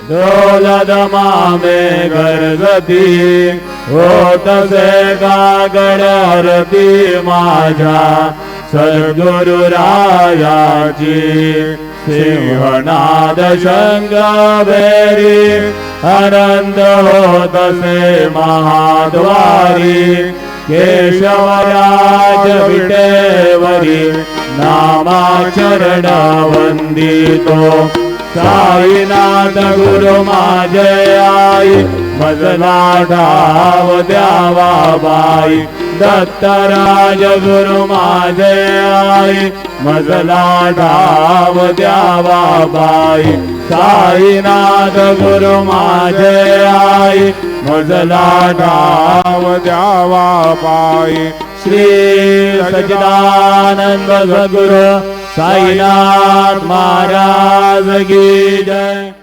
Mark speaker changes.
Speaker 1: दौलत मामे गरजती होतसे कागड आरती माझ्या सद्गुरु रायाची सिंहनाद शंखभैरी आनंद होतसे महाद्वारी केशवराज विटेवरी नामाचरण वंदितो साईनाथ गुरु माझे आई मजला ठाव द्यावा बाई दत्तराज गुरु माझे आई मजला ठाव द्यावा बाई साईनाथ गुरु माझे आई मजला ठाव द्यावा बाई श्री सच्चिदानंद सद्गुरु साईनाथ महाराज की जय।